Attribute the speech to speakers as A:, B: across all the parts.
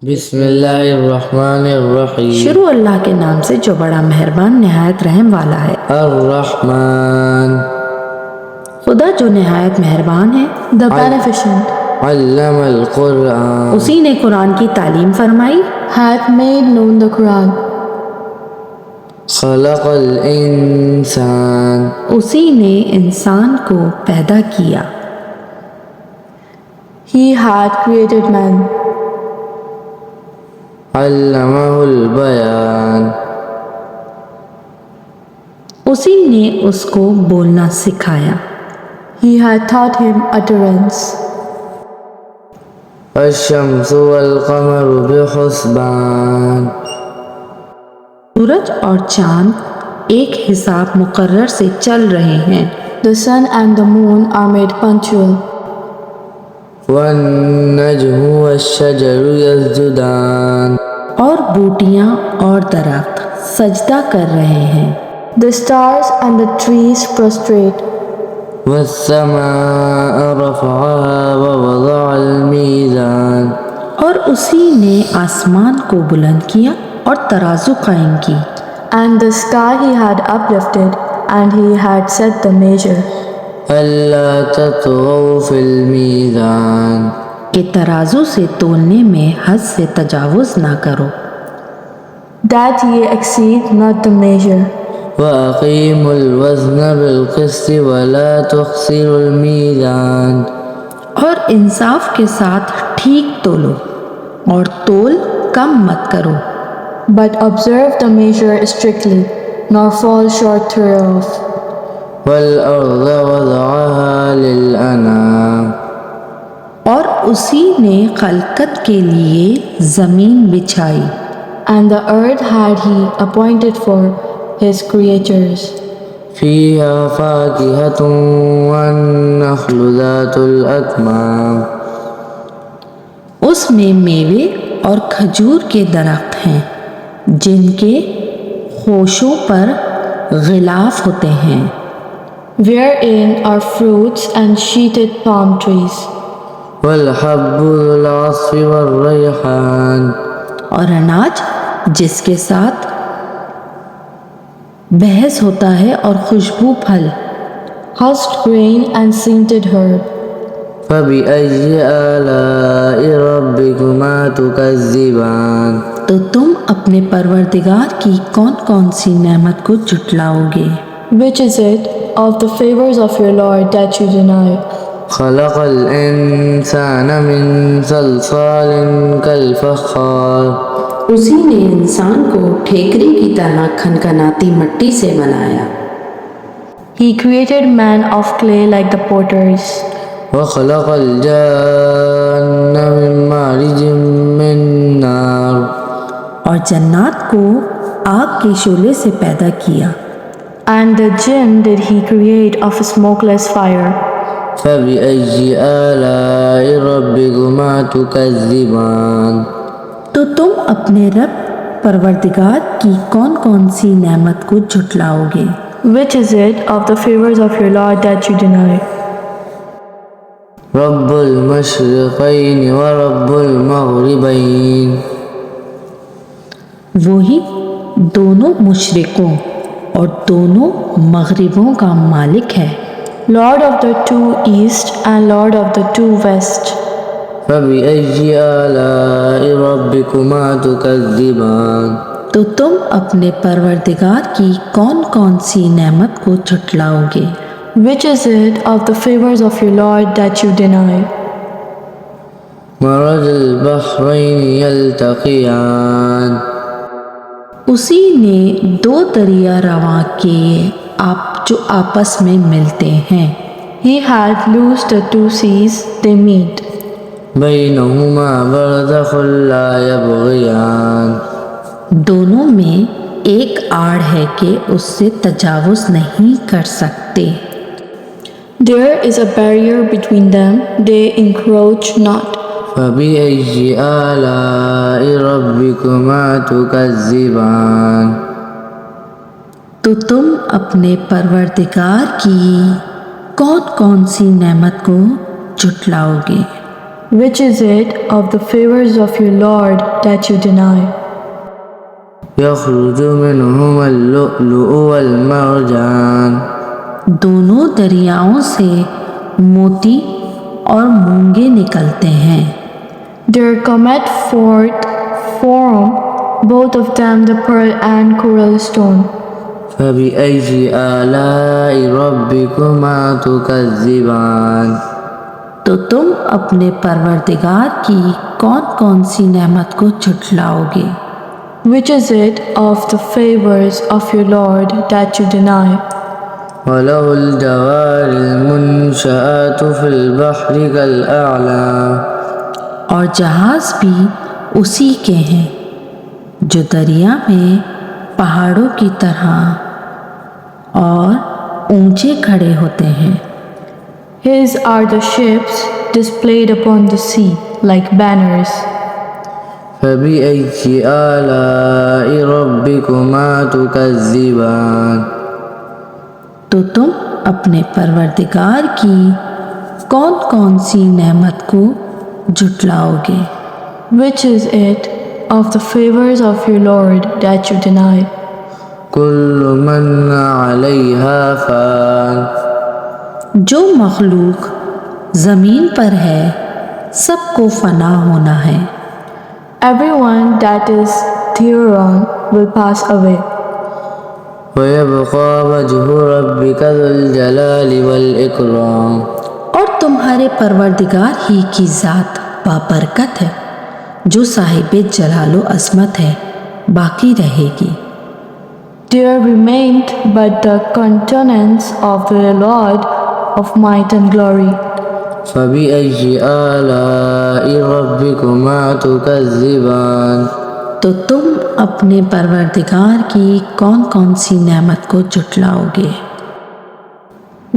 A: بسم اللہ الرحمن الرحیم۔
B: شروع اللہ کے نام سے جو بڑا مہربان نہایت رحم والا ہے۔
A: الرحمن،
B: خدا جو نہایت مہربان ہے۔
C: The Beneficent
A: علم القرآن،
B: اسی نے قرآن کی تعلیم فرمائی۔
C: hath made known the Quran.
A: خلق الانسان،
B: اسی نے انسان کو پیدا کیا۔
C: He had created man.
A: علمہ البیان،
B: اسی نے اس کو بولنا سکھایا۔
C: He had taught him utterance.
A: الشمس والقمر بحسبان،
B: سورج اور چاند ایک حساب مقرر سے چل رہے ہیں۔
C: The sun and the moon are made punctual.
A: والنجم والشجر یسجدان،
B: اور بوٹیاں اور درخت سجدہ کر رہے ہیں۔
C: The stars and the trees prostrate.
A: والسماء رفعها ووضع الميزان،
B: اور اسی نے آسمان کو بلند کیا اور ترازو قائم کی۔
C: And the sky he had uplifted, and he had set the measure.
A: ألا تطغوا في الميزان،
B: کہ ترازو سے تولنے میں حد سے تجاوز نہ کرو۔
C: That ye exceed not the measure.
A: وأقيموا الوزن بالقسط ولا تخسروا الميزان،
B: اور انصاف کے ساتھ ٹھیک تولو اور تول کم مت کرو۔
C: But observe the measure strictly, nor fall short thereof.
A: والأرض وضعها للأنام،
B: اور اسی نے خلقت کے لیے زمین بچھائی۔
C: And the earth had he appointed for his creatures.
A: فيها فاكهة والنخل ذات الأكمام،
B: اس میں میوے اور کھجور کے درخت ہیں جن کے خوشوں پر غلاف ہوتے ہیں۔
C: Wherein are fruits and sheeted palm trees.
A: والحب ذو العصف والريحان،
B: اور اناج جس کے ساتھ بحث ہوتا ہے اور خوشبو پھل۔
C: Husked grain and scented herb.
A: فبأي آلاء ربكما تكذبان،
B: تو تم اپنے پروردگار کی کون کون سی نعمت کو جھٹلاؤ گے؟
C: Which is it of the favors of your Lord that you deny?
A: خلق الإنسان من صلصال كالفخار،
B: اسی نے انسان کو ٹھیکری کی طرح کھنکھناتی مٹی سے بنایا۔
C: He created man of clay like the potters.
A: وخلق الجان من مارج من نار،
B: اور جنات کو آگ کے شعلے سے پیدا کیا۔
C: And the jinn did he create of smokeless fire.
A: فبأي آلاء ربكما تكذبان،
B: تو تم اپنے رب پروردگار کی کون کون سی نعمت کو جھٹلاؤ گے؟
C: Which is it of the favors of your Lord that you deny?
A: رب المشرقين ورب المغربين،
B: وہی دونوں مشرقوں اور دونوں مغربوں کا مالک ہے۔
C: Lord of the two east and Lord of the two west.
A: فبأي آلاء ربكما تكذبان،
B: تو تم اپنے پروردگار کی کون کون سی نعمت کو جھٹلاؤ گے؟
C: Which is it of the favors of your Lord that you deny?
A: مرج البحرين يلتقيان،
C: اسی نے دو دریا رواں کیے جو آپس میں ملتے ہیں. He had loosed the two seas, they meet.
A: بينهما برزخ لا يبغيان،
B: دونوں میں ایک آڑ ہے کہ اس سے تجاوز نہیں کر سکتے.
C: There is a barrier between them, they encroach not.
A: فبأي آلاء ربكما تكذبان،
B: تو تم اپنے پروردگار کی کون کون سی نعمت کو جھٹلاؤ گے؟
C: Which is it of the favors of your Lord that you deny?
A: يخرج منهما اللؤلؤ والمرجان
B: دونوں دریاؤں سے موتی اور مونگے نکلتے ہیں.
C: There cometh forth from both of them the pearl and coral stone.
A: فبأي آلاء ربكما تكذبان
B: تو تم اپنے پروردگار کی کون کون سی نعمت کو جھٹلاؤ گے؟
C: Which is it of the favors of your Lord that you deny?
A: وله الجوار المنشآت في البحر كالأعلام
B: اور جہاز بھی اسی کے ہیں جو دریا میں پہاڑوں کی طرح اور اونچے کھڑے ہوتے ہیں.
C: His are the ships displayed upon the sea like banners.
A: فبأي آلاء ربكما تكذبان
B: تو تم اپنے پروردگار کی کون کون سی نعمت کو جھٹلاؤ گے؟
C: Which is it of the favors of your Lord that you deny?
A: كل من عليها فان
B: جو مخلوق زمین پر ہے سب کو فنا ہونا ہے.
C: Everyone that is thereon will pass away.
A: ويبقى وجه ربك ذو الجلال والإكرام
B: اور تمہارے پروردگار ہی کی ذات بابرکت ہے جو صاحب جلال و عظمت ہے باقی رہے گی.
C: There remained but the countenance of the Lord of might and glory.
A: فبأي آلاء ربكما تكذبان
B: تو تم اپنے پروردگار کی کون کون سی نعمت کو جھٹلاؤ گے؟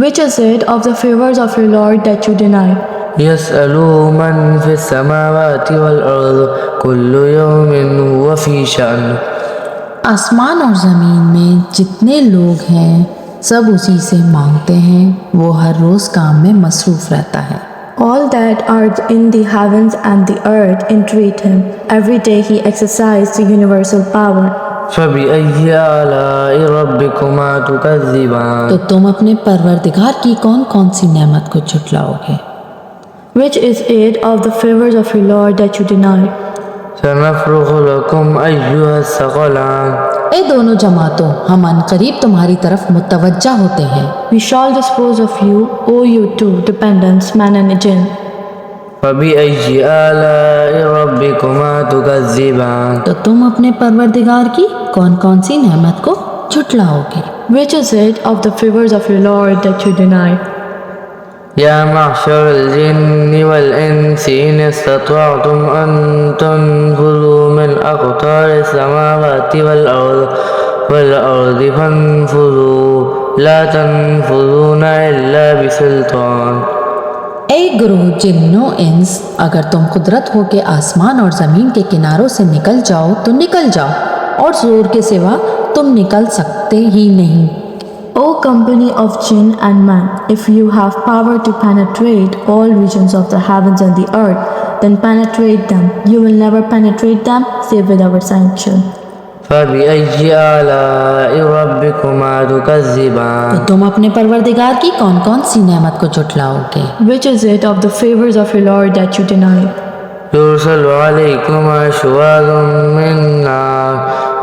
C: Which is it of the favors of your Lord that you deny?
A: يسأله من في السماوات والأرض كل يوم هو في شأن
B: آسمان اور زمین میں جتنے لوگ ہیں سب اسی سے مانگتے ہیں، وہ ہر روز کام میں مصروف رہتا ہے.
C: All that are in the heavens and the earth entreat him. Every day he exercises the universal power.
A: فبأي آلاء ربكما تكذبان
B: تو تم اپنے پروردگار کی کون کون سی نعمت کو جھٹلاؤ گے؟
C: Which is it of the favors of your Lord that you deny?
A: سنفرغ لكم أيها الثقلان
B: اے دونوں جماعتوں، ہم عنقریب تمہاری طرف متوجہ ہوتے ہیں.
C: We shall dispose of you, O you two dependents, man and jinn.
A: فبأي آلاء ربكما تكذبان
B: تو تم اپنے پروردگار کی کون کون سی نعمت کو جھٹلاؤ گے؟
C: Which is it of the favors of your Lord that you deny?
A: يا معشر الجن والإنس إن استطعتم أن تنفذوا من أقطار السماوات والأرض فانفذوا لا تنفذون إلا بسلطان.
B: اے گروہ جنوں انس، اگر تم قدرت ہو کہ آسمان اور زمین کے کناروں سے نکل جاؤ تو نکل جاؤ، اور زور کے سوا تم نکل سکتے ہی نہیں.
C: O company of jinn and man, if you have power to penetrate all regions of the heavens and the earth, then penetrate them. You will never penetrate them save with our sanction.
A: فبأي آلاء ربكما
B: تو
A: تكذبان
B: تم اپنے پروردگار کی کون کون سی نعمت کو جھٹلاؤ گے؟
C: Which is it of the favors of your Lord that you deny?
A: يرسل عليكما شواظ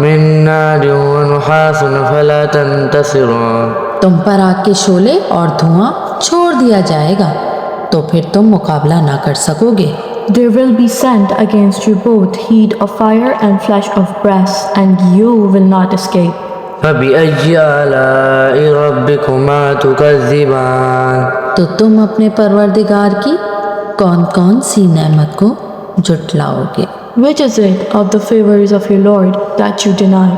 A: من نار ونحاس فلا تنتصران.
B: تم پر آگ کے شعلے اور دھواں چھوڑ دیا جائے گا تو پھر تم مقابلہ نہ کر سکو گے.
C: There will be sent against you both heat of fire and flash of brass, and you will not escape.
A: فبأي آلاء ربكما تكذبان
B: تو تم اپنے پروردگار کی کون کون سی نعمت کو جھٹلاؤ گے؟
C: Which is it of the favors of your Lord that you deny?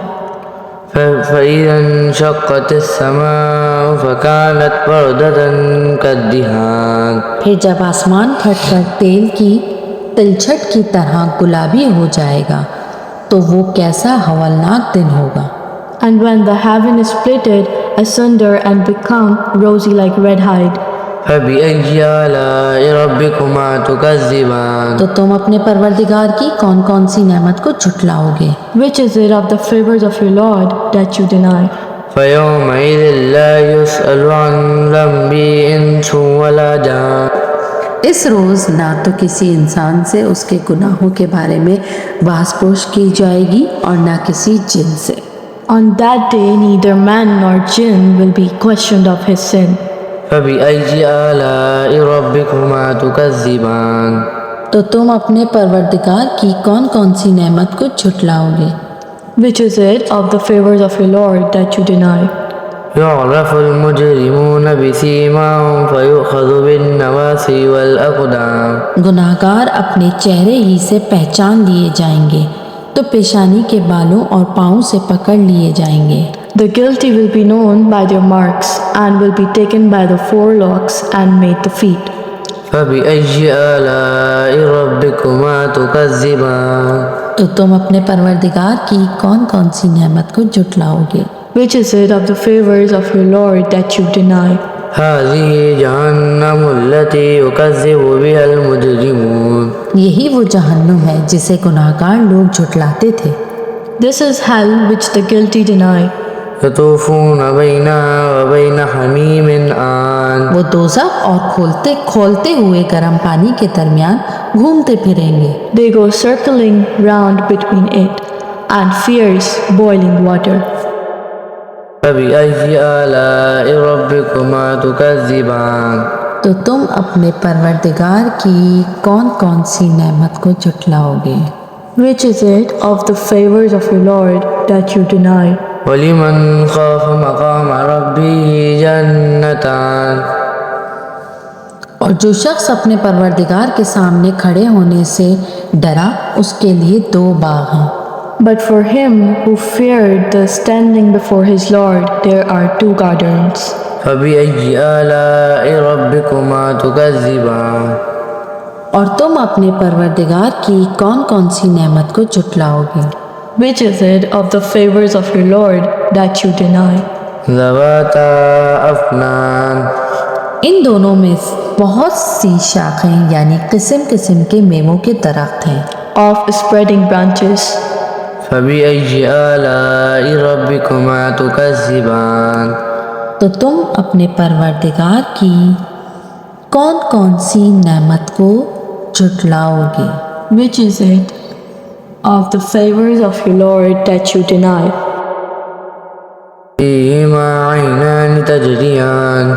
A: فإذا انشقت السماء فكانت وردة كالدهان.
B: پھر جب آسمان پھٹ کر تیل کی تلچھٹ کی طرح گلابی ہو جائے گا تو وہ کیسا ہولناک دن ہوگا.
C: And when the heaven is splitted asunder and become rosy like red hide.
A: فبأي آلاء ربكما تكذبان
B: تو تم اپنے پروردگار کی کون کون سی نعمت کو جھٹلاؤ گے؟
C: Which is it of the favors of your Lord that you deny?
A: فيومئذ لا يسأل عن ذنبه إنس ولا جان
B: اس روز نہ تو کسی انسان سے اس کے گناہوں کے بارے میں بحث پوچھ کی جائے گی اور نہ کسی جن سے۔
C: On that day, neither man nor jinn will be questioned of his sin.
A: فبأي آلاء ربكما تكذبان
B: تو تم اپنے پروردگار کی کون کون سی نعمت کو جھٹلاؤ گے؟
C: Which is it of the favors of your Lord that you deny?
A: يعرف المجرمون بسيماهم فيؤخذ بالنواصي والأقدام
B: گناہگار اپنے چہرے ہی سے پہچان لیے جائیں گے تو پیشانی کے بالوں اور پاؤں سے پکڑ لیے جائیں گے۔
C: The guilty will be known by their marks and will be taken by the forelocks and made to feet.
A: فبأي آلاء ربكما تكذبان
B: تو تم اپنے پروردگار کی کون کون سی نعمت کو جھٹلاؤ گے؟
C: Which is it of the favors of your Lord that you deny?
A: هذه جهنم التي يكذب بها المجرمون
B: یہی وہ جہنم ہے جسے گناہگار لوگ جھٹلاتے تھے۔
C: This is hell which the guilty deny.
A: يطوفون بينها وبين حميم آن
B: وہ دوزخ اور کھولتے ہوئے گرم پانی کے درمیان گھومتے پھریں گے۔
C: They go circling round between it and fierce boiling water.
A: فبأي آلاء ربكما تكذبان
B: تو تم اپنے پروردگار کی کون کون سی نعمت کو جھٹلاؤ گے؟
C: Which is it of the favors of your Lord that you deny?
A: ولمن خاف مقام ربه جنتان
B: اور جو شخص اپنے پروردگار کے سامنے کھڑے ہونے سے ڈرا اس کے لیے 2 باغ ہیں۔
C: But for him who feared the standing before his Lord, there are 2 gardens.
A: فبأي آلاء ربكما تكذبان
B: اور تم اپنے پروردگار کی کون کون سی نعمت کو جھٹلاؤ گے؟
C: Which is it of the favors of your Lord that you deny?
A: ذواتا أفنان
B: ان دونوں میں بہت سی شاخیں یعنی قسم قسم کے میووں کے درخت ہیں۔
C: Of spreading branches.
A: فبأي آلاء ربكما تكذبان
B: تو تم اپنے پروردگار کی کون کون سی نعمت کو جھٹلاؤ گے؟
C: Which is it of the favors of your Lord that you deny?
A: فيهما عينان تجريان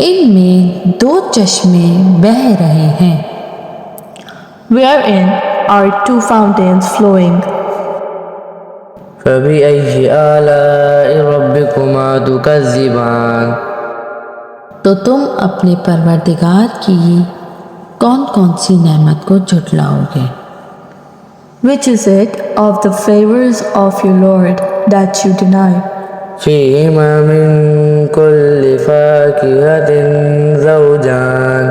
B: ان میں 2 چشمے بہہ رہے ہیں۔
C: Wherein are 2 fountains flowing.
A: فبأي آلاء ربكما تكذبان
B: تو تم اپنے پروردگار کی کون کون سی نعمت کو جھٹلاؤ گے؟
C: Which is it of the favors of your Lord that you deny?
A: فيهما من كل فاكهة زوجان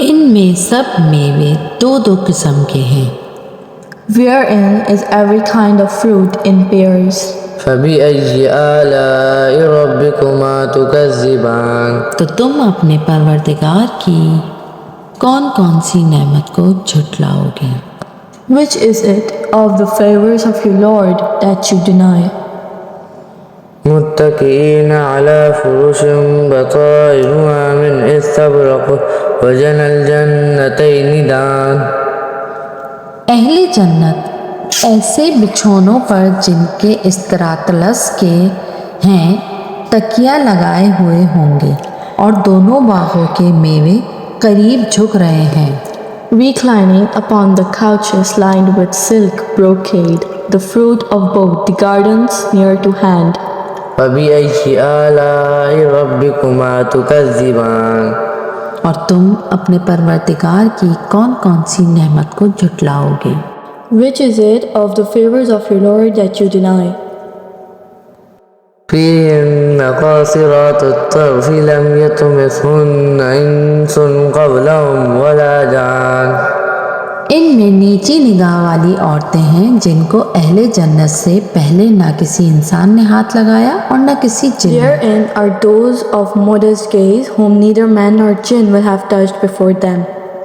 B: ان میں سب میوے 2 قسم کے ہیں۔
C: Wherein is every kind of fruit in pairs.
A: فبأي آلاء ربكما تكذبان
B: تو تم اپنے پروردگار کی کون کون سی نعمت کو جھٹلاؤ گے؟
C: Which is it of the favors of your Lord that you deny?
A: متكئين على فرش بطائنها من استبرق وجنى الجنتين دان
B: اہل جنت ایسے بچھونوں پر جن کے استراطلس کے ہیں تکیہ لگائے ہوئے ہوں گے اور دونوں باغوں کے میوے قریب جھک رہے ہیں۔
C: Reclining upon the couches lined with silk brocade, the fruit of both the gardens near to hand.
A: فبأي آلاء ربكما تكذبان
B: اور تم اپنے پروردگار کی کون کون سی نعمت کو جھٹلاؤ گے؟
C: Which is it of the favors of your Lord that you deny?
A: فيهن قاصرات الطرف لم يطمثهن إنس قبلهم ولا جان
B: ان میں نیچی نگاہ والی عورتیں ہیں جن کو اہل جنت سے پہلے نہ کسی انسان نے ہاتھ لگایا اور نہ کسی جن نے۔
C: Therein are those of modest gaze whom neither man nor jinn will have touched before them.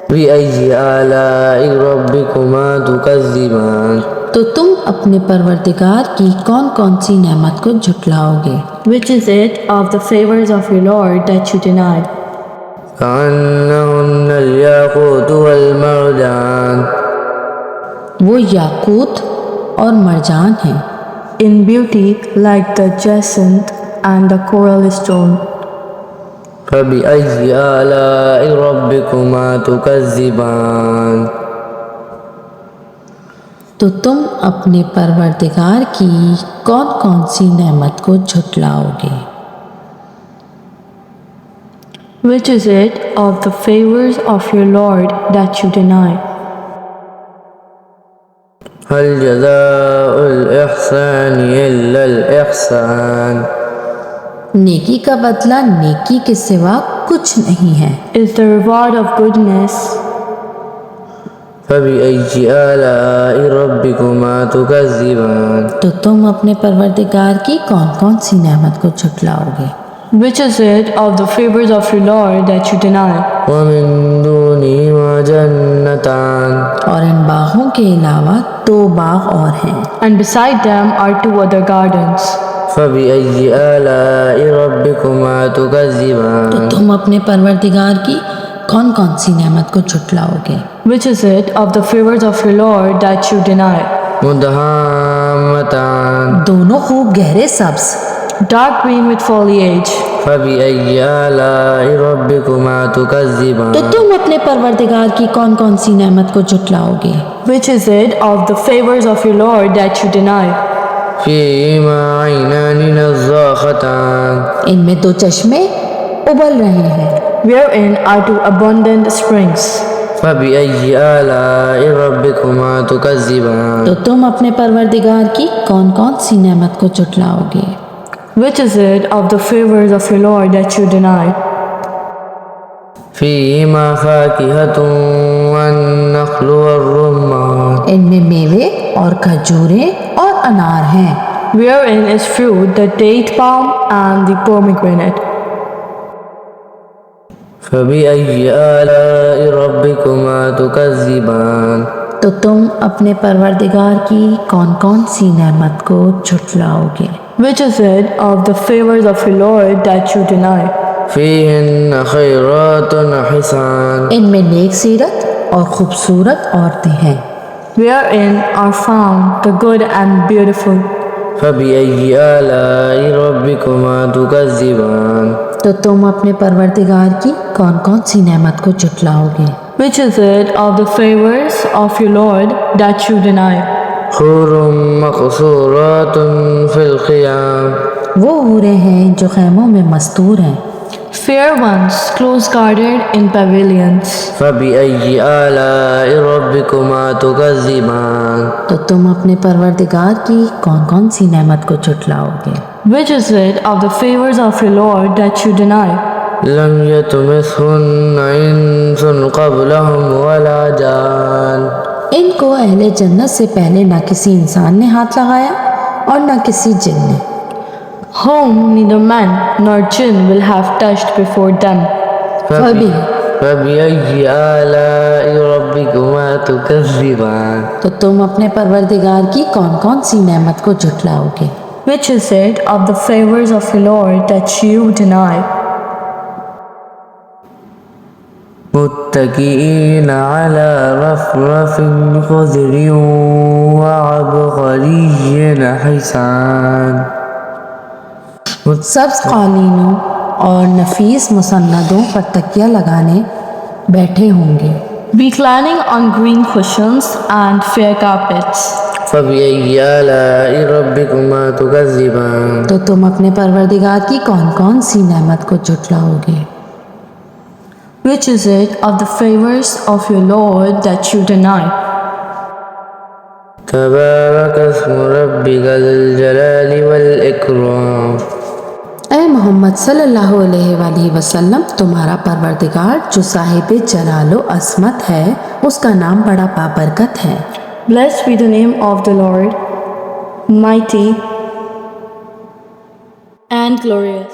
A: فبأي آلاء ربكما تكذبان
B: تو تم اپنے پروردگار کی کون کون سی نعمت کو جھٹلاؤ گے؟
C: Which is it of the favors of your Lord that you deny?
A: كأنهن الياقوت والمرجان
B: وہ یاقوت اور مرجان ہیں،
C: In beauty like the jacinth and the coral stone.
A: فبأي آلاء ربكما تكذبان
B: تو تم اپنے پروردگار کی کون کون سی نعمت کو جھٹلاؤ گے؟
C: Which is it of the favors of your Lord that you deny?
A: هل جزاء الإحسان إلا الإحسان
B: نیکی کا بدلہ نیکی کے سوا کچھ نہیں ہے۔
C: Is the reward of goodness?
A: فبأي آلاء ربكما تكذبان
B: تو تم اپنے پروردگار کی کون کون سی نعمت کو جھٹلاؤ گے؟
C: Which is it of the favors of your Lord that you deny?
A: ومن دونهما جنتان
B: اور ان باغوں کے علاوہ 2 باغ اور ہیں،
C: And beside them are 2 other gardens.
A: فبأي آلاء ربكما
B: تو
A: تكذبان
B: تم اپنے پروردگار کی کون کون سی نعمت کو جھٹلاؤ گے؟
C: Which is it of the favors of your Lord that you deny?
A: مدهامتان
B: دونوں خوب گہرے سبز،
C: Dark green with foliage.
A: فبأي آلاء ربكما
B: تو
A: تكذبان
B: تم اپنے پروردگار کی کون کون سی نعمت کو جھٹلاؤ گے؟
C: Which is it of the favors of your Lord that you deny?
A: فيهما عينان نضاختان
B: ان میں 2 چشمے ابل رہے ہیں،
C: Wherein are 2 abundant springs.
A: فبأي آلاء ربكما تكذبان
B: تو تم اپنے پروردگار کی کون کون سی نعمت کو جھٹلاؤ گے؟
C: Which is it of the favors of your Lord that you deny?
A: فيهما فاكهة والنخل والرمان
B: ان میں میوے اور کھجوریں اور انار ہیں،
C: Wherein is fruit the date palm and the pomegranate.
A: فبأي آلاء ربكما تكذبان
B: تو تم اپنے پروردگار کی کون کون سی نعمت کو جھٹلاؤ گے؟
C: Which is it of the favors of your Lord that you deny?
A: فيهن خيرات حسان
B: ان میں نیک سیرت اور خوبصورت عورتیں ہیں،
C: Wherein are found the good and beautiful.
A: فبأي آلاء ربكما تكذبان
B: تو تم اپنے پروردگار کی کون کون سی نعمت کو جھٹلاؤ گے؟
C: Which is it of the favors of your Lord that you deny?
A: حور مقصورات في الخيام
B: وہ حوریں ہیں جو خیموں میں مستور ہیں،
C: Fair ones, close guarded in pavilions.
A: فبأي آلاء ربكما تكذبان
C: تو
B: تم اپنے پروردگار کی کون کون سی نعمت کو جھٹلاؤ گے؟
C: Which is it of the favors of your Lord that you deny?
A: لم يطمثهن إنس قبلهم ولا جان
B: ان کو اہل جنت سے پہلے نہ کسی انسان نے ہاتھ لگایا اور نہ کسی جن نے،
C: Whom neither man nor jinn will have touched before them.
A: فبأي آلاء ربكما تكذبان
B: تو تم اپنے پروردگار کی کون کون سی نعمت کو جھٹلاؤ گے؟
C: Which is it of the favors of your Lord that you deny?
A: متكئين على رفرف خضر وعبقري حسان
B: سبز قالینوں اور نفیس مسندوں پر تکیہ لگانے بیٹھے ہوں گے،
C: Reclining on green cushions and fair carpets.
A: فبأي آلاء ربكما تكذبان
B: تو تم اپنے پروردگار کی کون کون سی نعمت کو جھٹلاؤ گے؟
C: Which is it of the favors of your Lord that you deny?
A: تبارك اسم ربك ذي الجلال والإكرام
B: اے محمد صلی اللہ علیہ وآلہ وسلم، تمہارا پروردگار جو صاحب جلال و عظمت ہے، اس کا نام بڑا بابرکت ہے۔
C: Blessed be the name of the Lord, mighty, and glorious.